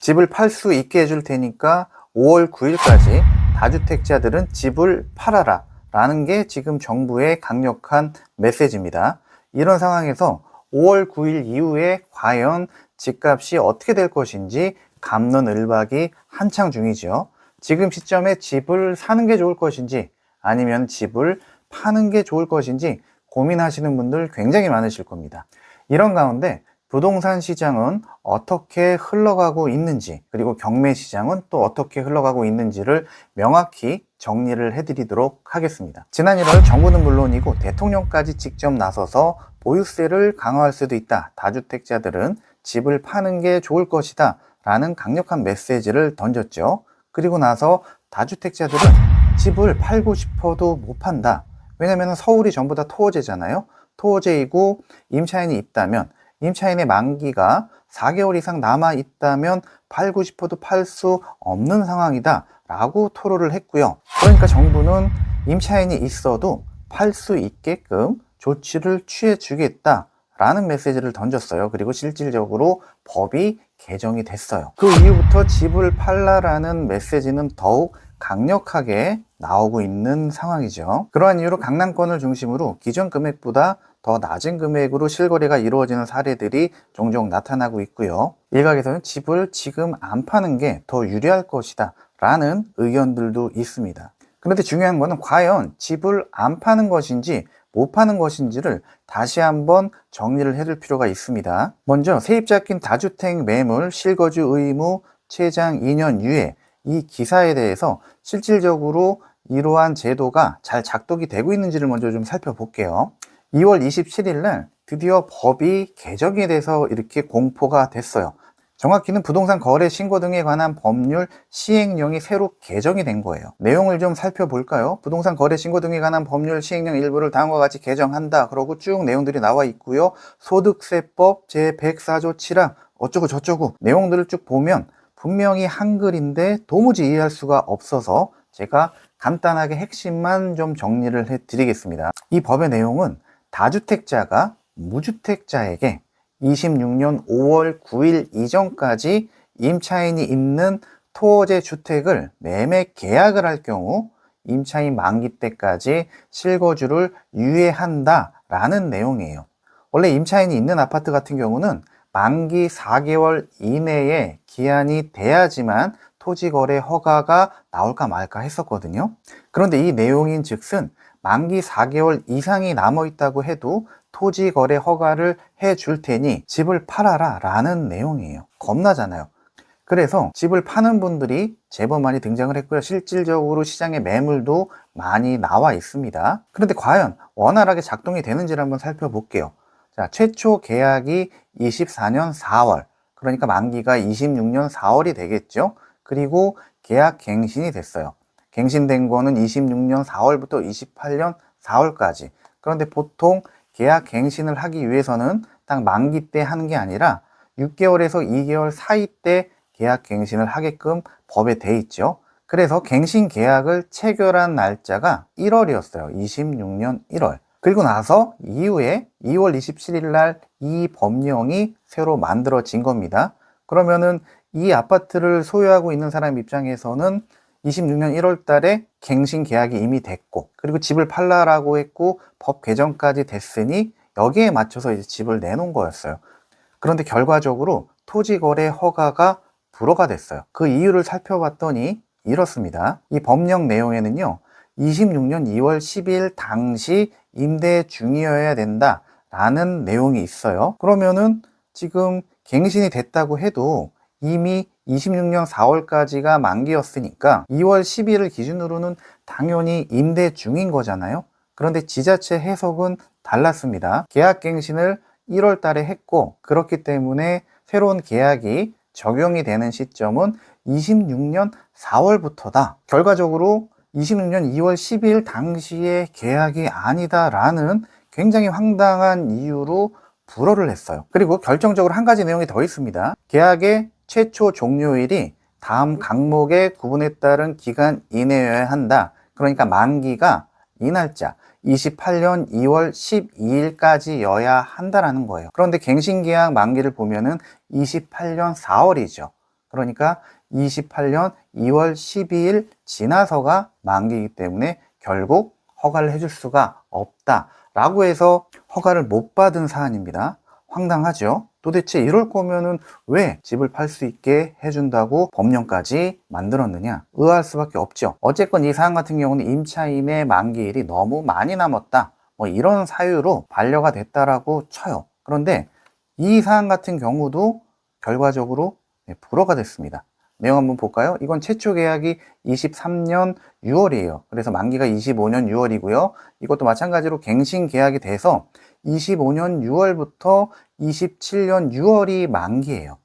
집을 팔 수 있게 해줄 테니까 5월 9일까지 다주택자들은 집을 팔아라 라는 게 지금 정부의 강력한 메시지입니다. 이런 상황에서 5월 9일 이후에 과연 집값이 어떻게 될 것인지 갑론을박이 한창 중이죠. 지금 시점에 집을 사는 게 좋을 것인지 아니면 집을 파는 게 좋을 것인지 고민하시는 분들 굉장히 많으실 겁니다. 이런 가운데 부동산 시장은 어떻게 흘러가고 있는지, 그리고 경매 시장은 또 어떻게 흘러가고 있는지를 명확히 정리를 해드리도록 하겠습니다. 지난 1월 정부는 물론이고 대통령까지 직접 나서서 보유세를 강화할 수도 있다, 다주택자들은 집을 파는 게 좋을 것이다 라는 강력한 메시지를 던졌죠. 그리고 나서 다주택자들은 집을 팔고 싶어도 못 판다. 왜냐면 서울이 전부 다 토호제잖아요. 토호제이고 임차인이 있다면, 임차인의 만기가 4개월 이상 남아 있다면 팔고 싶어도 팔 수 없는 상황이다 라고 토로를 했고요. 그러니까 정부는 임차인이 있어도 팔 수 있게끔 조치를 취해 주겠다 라는 메시지를 던졌어요. 그리고 실질적으로 법이 개정이 됐어요. 그 이후부터 집을 팔라라는 메시지는 더욱 강력하게 나오고 있는 상황이죠. 그러한 이유로 강남권을 중심으로 기존 금액보다 더 낮은 금액으로 실거래가 이루어지는 사례들이 종종 나타나고 있고요. 일각에서는 집을 지금 안 파는 게 더 유리할 것이다 라는 의견들도 있습니다. 그런데 중요한 거는 과연 집을 안 파는 것인지 못 파는 것인지를 다시 한번 정리를 해둘 필요가 있습니다. 먼저 세입자 낀 다주택 매물 실거주 의무 최장 2년 유예, 이 기사에 대해서 실질적으로 이러한 제도가 잘 작동이 되고 있는지를 먼저 좀 살펴볼게요. 2월 27일 날 드디어 법이 개정이 돼서 이렇게 공포가 됐어요. 정확히는 부동산 거래 신고 등에 관한 법률 시행령이 새로 개정이 된 거예요. 내용을 좀 살펴볼까요? 부동산 거래 신고 등에 관한 법률 시행령 일부를 다음과 같이 개정한다. 그러고 쭉 내용들이 나와 있고요. 소득세법 제104조 7항 어쩌고 저쩌고 내용들을 쭉 보면 분명히 한글인데 도무지 이해할 수가 없어서 제가 간단하게 핵심만 좀 정리를 해드리겠습니다. 이 법의 내용은 다주택자가 무주택자에게 26년 5월 9일 이전까지 임차인이 있는 토호제 주택을 매매 계약을 할 경우 임차인 만기 때까지 실거주를 유예한다라는 내용이에요. 원래 임차인이 있는 아파트 같은 경우는 만기 4개월 이내에 기한이 돼야지만 토지거래 허가가 나올까 말까 했었거든요. 그런데 이 내용인 즉슨 만기 4개월 이상이 남아 있다고 해도 토지거래 허가를 해줄 테니 집을 팔아라 라는 내용이에요. 겁나잖아요. 그래서 집을 파는 분들이 제법 많이 등장을 했고요. 실질적으로 시장에 매물도 많이 나와 있습니다. 그런데 과연 원활하게 작동이 되는지를 한번 살펴볼게요. 자, 최초 계약이 24년 4월, 그러니까 만기가 26년 4월이 되겠죠. 그리고 계약 갱신이 됐어요. 갱신된 거는 26년 4월부터 28년 4월까지. 그런데 보통 계약 갱신을 하기 위해서는 딱 만기 때 하는 게 아니라 6개월에서 2개월 사이 때 계약 갱신을 하게끔 법에 돼 있죠. 그래서 갱신 계약을 체결한 날짜가 1월이었어요. 26년 1월. 그리고 나서 이후에 2월 27일 날 이 법령이 새로 만들어진 겁니다. 그러면은 이 아파트를 소유하고 있는 사람 입장에서는 26년 1월 달에 갱신 계약이 이미 됐고, 그리고 집을 팔라라고 했고 법 개정까지 됐으니 여기에 맞춰서 이제 집을 내놓은 거였어요. 그런데 결과적으로 토지거래 허가가 불허가 됐어요. 그 이유를 살펴봤더니 이렇습니다. 이 법령 내용에는요, 26년 2월 10일 당시 임대 중이어야 된다 라는 내용이 있어요. 그러면은 지금 갱신이 됐다고 해도 이미 26년 4월까지가 만기였으니까 2월 10일을 기준으로는 당연히 임대 중인 거잖아요. 그런데 지자체 해석은 달랐습니다. 계약갱신을 1월 달에 했고, 그렇기 때문에 새로운 계약이 적용이 되는 시점은 26년 4월부터다. 결과적으로 26년 2월 10일 당시의 계약이 아니다라는 굉장히 황당한 이유로 불허를 했어요. 그리고 결정적으로 한 가지 내용이 더 있습니다. 계약의 최초 종료일이 다음 항목의 구분에 따른 기간 이내여야 한다. 그러니까 만기가 이 날짜 28년 2월 12일까지여야 한다라는 거예요. 그런데 갱신계약 만기를 보면은 28년 4월이죠. 그러니까 28년 2월 12일 지나서가 만기이기 때문에 결국 허가를 해줄 수가 없다라고 해서 허가를 못 받은 사안입니다. 황당하죠? 도대체 이럴 거면은 왜 집을 팔 수 있게 해준다고 법령까지 만들었느냐? 의아할 수밖에 없죠. 어쨌건 이 사안 같은 경우는 임차인의 만기일이 너무 많이 남았다, 뭐 이런 사유로 반려가 됐다라고 쳐요. 그런데 이 사안 같은 경우도 결과적으로 불허가 됐습니다. 내용 한번 볼까요? 이건 최초 계약이 23년 6월이에요. 그래서 만기가 25년 6월이고요. 이것도 마찬가지로 갱신 계약이 돼서 25년 6월부터 27년 6월이 만기예요.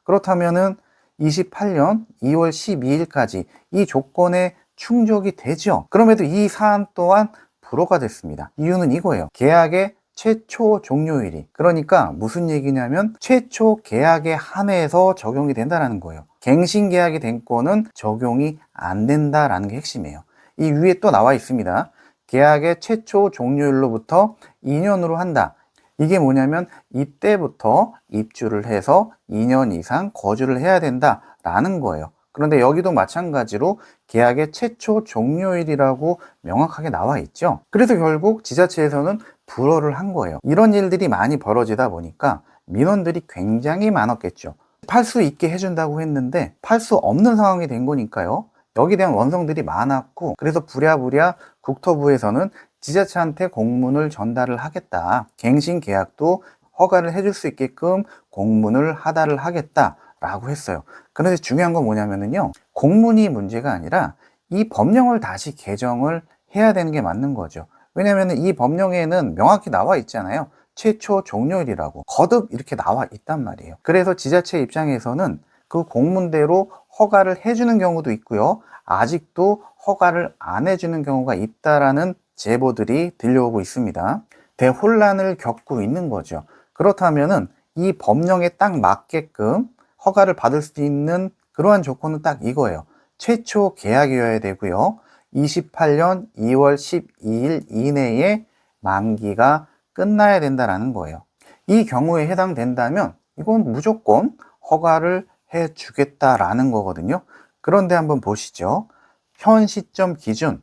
그렇다면은 28년 2월 12일까지 이 조건에 충족이 되죠. 그럼에도 이 사안 또한 불허가 됐습니다. 이유는 이거예요. 계약의 최초 종료일이, 그러니까 무슨 얘기냐면 최초 계약에 한해서 적용이 된다는 거예요. 갱신 계약이 된 거는 적용이 안 된다라는 게 핵심이에요. 이 위에 또 나와 있습니다. 계약의 최초 종료일로부터 2년으로 한다. 이게 뭐냐면 이때부터 입주를 해서 2년 이상 거주를 해야 된다라는 거예요. 그런데 여기도 마찬가지로 계약의 최초 종료일이라고 명확하게 나와 있죠. 그래서 결국 지자체에서는 불허를 한 거예요. 이런 일들이 많이 벌어지다 보니까 민원들이 굉장히 많았겠죠. 팔 수 있게 해준다고 했는데 팔 수 없는 상황이 된 거니까요. 여기에 대한 원성들이 많았고, 그래서 부랴부랴 국토부에서는 지자체한테 공문을 전달을 하겠다, 갱신 계약도 허가를 해줄 수 있게끔 공문을 하달을 하겠다라고 했어요. 그런데 중요한 건 뭐냐면요, 공문이 문제가 아니라 이 법령을 다시 개정을 해야 되는 게 맞는 거죠. 왜냐하면 이 법령에는 명확히 나와 있잖아요. 최초 종료일이라고 거듭 이렇게 나와 있단 말이에요. 그래서 지자체 입장에서는 그 공문대로 허가를 해주는 경우도 있고요, 아직도 허가를 안 해주는 경우가 있다라는 제보들이 들려오고 있습니다. 대혼란을 겪고 있는 거죠. 그렇다면은 이 법령에 딱 맞게끔 허가를 받을 수 있는 그러한 조건은 딱 이거예요. 최초 계약이어야 되고요, 28년 2월 12일 이내에 만기가 끝나야 된다라는 거예요. 이 경우에 해당된다면 이건 무조건 허가를 해 주겠다라는 거거든요. 그런데 한번 보시죠. 현 시점 기준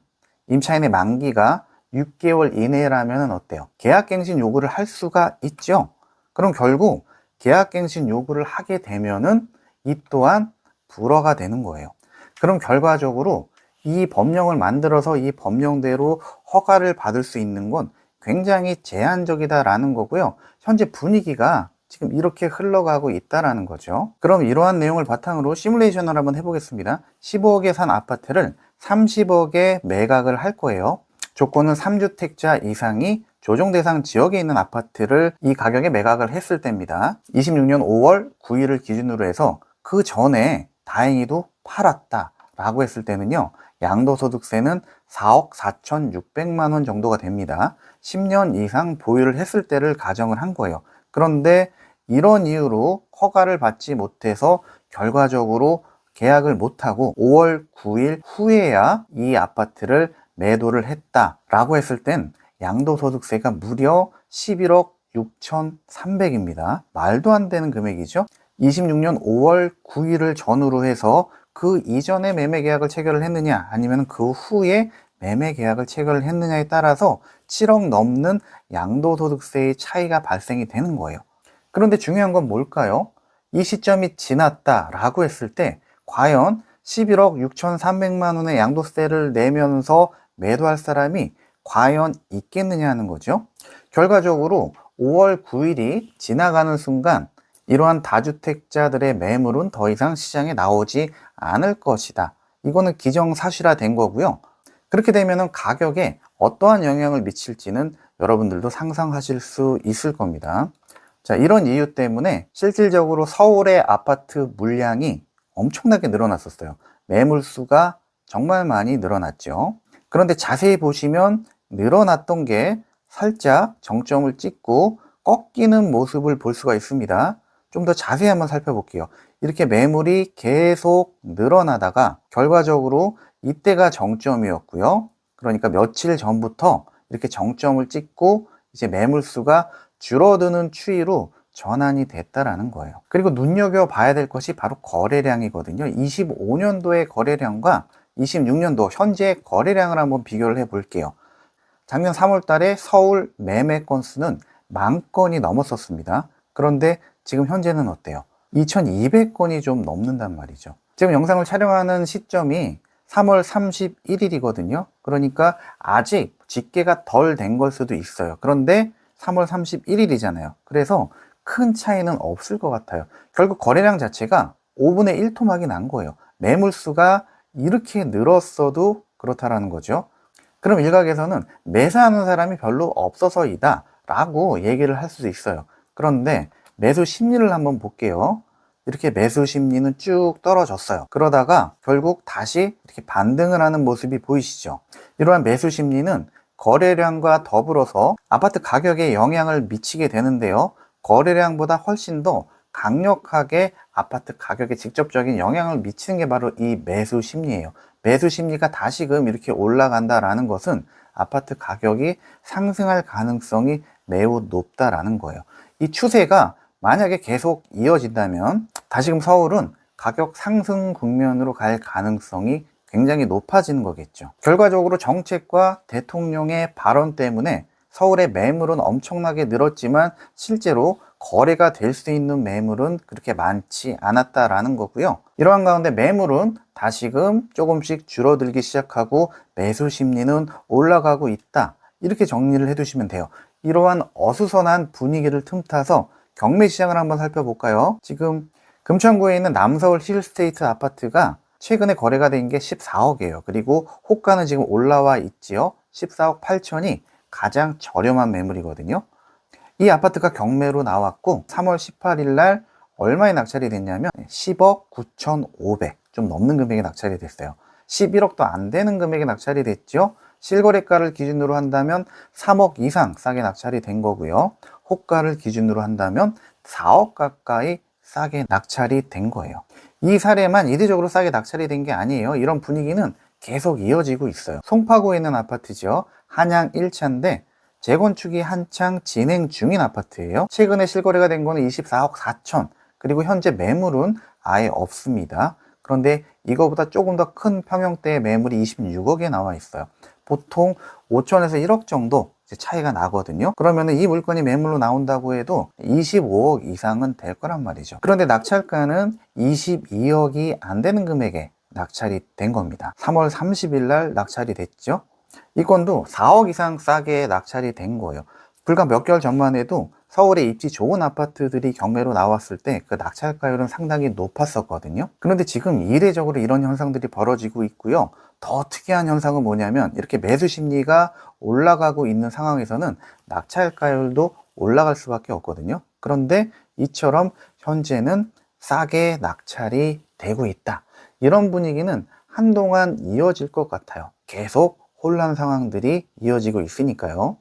임차인의 만기가 6개월 이내라면 어때요? 계약갱신 요구를 할 수가 있죠. 그럼 결국 계약갱신 요구를 하게 되면은 이 또한 불허가 되는 거예요. 그럼 결과적으로 이 법령을 만들어서 이 법령대로 허가를 받을 수 있는 건 굉장히 제한적이다라는 거고요. 현재 분위기가 지금 이렇게 흘러가고 있다라는 거죠. 그럼 이러한 내용을 바탕으로 시뮬레이션을 한번 해보겠습니다. 15억에 산 아파트를 30억에 매각을 할 거예요. 조건은 3주택자 이상이 조정대상 지역에 있는 아파트를 이 가격에 매각을 했을 때입니다. 26년 5월 9일을 기준으로 해서 그 전에 다행히도 팔았다라고 했을 때는요, 양도소득세는 4억 4,600만 원 정도가 됩니다. 10년 이상 보유를 했을 때를 가정을 한 거예요. 그런데 이런 이유로 허가를 받지 못해서 결과적으로 계약을 못하고 5월 9일 후에야 이 아파트를 매도를 했다라고 했을 땐 양도소득세가 무려 11억 6,300입니다. 말도 안 되는 금액이죠. 26년 5월 9일을 전후로 해서 그 이전에 매매 계약을 체결을 했느냐, 아니면 그 후에 매매 계약을 체결을 했느냐에 따라서 7억 넘는 양도소득세의 차이가 발생이 되는 거예요. 그런데 중요한 건 뭘까요? 이 시점이 지났다라고 했을 때 과연 11억 6,300만 원의 양도세를 내면서 매도할 사람이 과연 있겠느냐 하는 거죠. 결과적으로 5월 9일이 지나가는 순간 이러한 다주택자들의 매물은 더 이상 시장에 나오지 않을 것이다. 이거는 기정사실화된 거고요. 그렇게 되면 가격에 어떠한 영향을 미칠지는 여러분들도 상상하실 수 있을 겁니다. 자, 이런 이유 때문에 실질적으로 서울의 아파트 물량이 엄청나게 늘어났었어요. 매물수가 정말 많이 늘어났죠. 그런데 자세히 보시면 늘어났던 게 살짝 정점을 찍고 꺾이는 모습을 볼 수가 있습니다. 좀 더 자세히 한번 살펴볼게요. 이렇게 매물이 계속 늘어나다가 결과적으로 이때가 정점이었고요. 그러니까 며칠 전부터 이렇게 정점을 찍고 이제 매물수가 줄어드는 추이로 전환이 됐다라는 거예요. 그리고 눈여겨봐야 될 것이 바로 거래량이거든요. 25년도의 거래량과 26년도 현재 거래량을 한번 비교를 해 볼게요. 작년 3월 달에 서울 매매 건수는 10,000건이 넘었었습니다. 그런데 지금 현재는 어때요? 2,200건이 좀 넘는단 말이죠. 지금 영상을 촬영하는 시점이 3월 31일이거든요. 그러니까 아직 집계가 덜 된 걸 수도 있어요. 그런데 3월 31일이잖아요. 그래서 큰 차이는 없을 것 같아요. 결국 거래량 자체가 5분의 1 토막이 난 거예요. 매물수가 이렇게 늘었어도 그렇다라는 거죠. 그럼 일각에서는 매수하는 사람이 별로 없어서이다 라고 얘기를 할 수도 있어요. 그런데 매수 심리를 한번 볼게요. 이렇게 매수 심리는 쭉 떨어졌어요. 그러다가 결국 다시 이렇게 반등을 하는 모습이 보이시죠? 이러한 매수 심리는 거래량과 더불어서 아파트 가격에 영향을 미치게 되는데요. 거래량보다 훨씬 더 강력하게 아파트 가격에 직접적인 영향을 미치는 게 바로 이 매수 심리예요. 매수 심리가 다시금 이렇게 올라간다라는 것은 아파트 가격이 상승할 가능성이 매우 높다라는 거예요. 이 추세가 만약에 계속 이어진다면 다시금 서울은 가격 상승 국면으로 갈 가능성이 굉장히 높아지는 거겠죠. 결과적으로 정책과 대통령의 발언 때문에 서울의 매물은 엄청나게 늘었지만 실제로 거래가 될 수 있는 매물은 그렇게 많지 않았다라는 거고요. 이러한 가운데 매물은 다시금 조금씩 줄어들기 시작하고 매수 심리는 올라가고 있다. 이렇게 정리를 해두시면 돼요. 이러한 어수선한 분위기를 틈타서 경매 시장을 한번 살펴볼까요? 지금 금천구에 있는 남서울 힐스테이트 아파트가 최근에 거래가 된 게 14억이에요. 그리고 호가는 지금 올라와 있지요. 14억 8천이 가장 저렴한 매물이거든요. 이 아파트가 경매로 나왔고 3월 18일 날 얼마에 낙찰이 됐냐면 10억 9,500, 좀 넘는 금액에 낙찰이 됐어요. 11억도 안 되는 금액에 낙찰이 됐죠. 실거래가를 기준으로 한다면 3억 이상 싸게 낙찰이 된 거고요. 호가를 기준으로 한다면 4억 가까이 싸게 낙찰이 된 거예요. 이 사례만 이례적으로 싸게 낙찰이 된 게 아니에요. 이런 분위기는 계속 이어지고 있어요. 송파구에 있는 아파트죠. 한양 1차인데 재건축이 한창 진행 중인 아파트예요. 최근에 실거래가 된 거는 24억 4천, 그리고 현재 매물은 아예 없습니다. 그런데 이거보다 조금 더 큰 평형대의 매물이 26억에 나와 있어요. 보통 5천에서 1억 정도 차이가 나거든요. 그러면 이 물건이 매물로 나온다고 해도 25억 이상은 될 거란 말이죠. 그런데 낙찰가는 22억이 안 되는 금액에 낙찰이 된 겁니다. 3월 30일 날 낙찰이 됐죠. 이 건도 4억 이상 싸게 낙찰이 된 거예요. 불과 몇 개월 전만 해도 서울에 입지 좋은 아파트들이 경매로 나왔을 때 그 낙찰가율은 상당히 높았었거든요. 그런데 지금 이례적으로 이런 현상들이 벌어지고 있고요. 더 특이한 현상은 뭐냐면 이렇게 매수 심리가 올라가고 있는 상황에서는 낙찰가율도 올라갈 수밖에 없거든요. 그런데 이처럼 현재는 싸게 낙찰이 되고 있다. 이런 분위기는 한동안 이어질 것 같아요. 계속 혼란 상황들이 이어지고 있으니까요.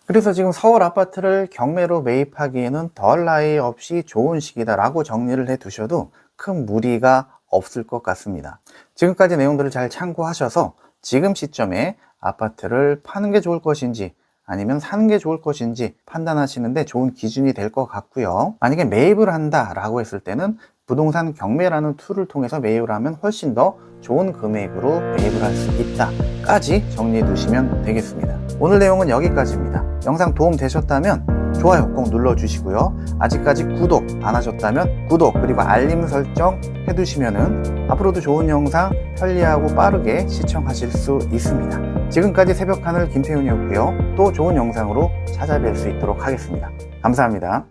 그래서 지금 서울 아파트를 경매로 매입하기에는 덜 나위 없이 좋은 시기다라고 정리를 해 두셔도 큰 무리가 없을 것 같습니다. 지금까지 내용들을 잘 참고하셔서 지금 시점에 아파트를 파는 게 좋을 것인지 아니면 사는 게 좋을 것인지 판단하시는데 좋은 기준이 될 것 같고요. 만약에 매입을 한다라고 했을 때는 부동산 경매라는 툴을 통해서 매입을 하면 훨씬 더 좋은 금액으로 매입을 할 수 있다까지 정리해 두시면 되겠습니다. 오늘 내용은 여기까지입니다. 영상 도움 되셨다면 좋아요 꼭 눌러주시고요. 아직까지 구독 안 하셨다면 구독 그리고 알림 설정 해두시면은 앞으로도 좋은 영상 편리하고 빠르게 시청하실 수 있습니다. 지금까지 새벽하늘 김태훈이었고요. 또 좋은 영상으로 찾아뵐 수 있도록 하겠습니다. 감사합니다.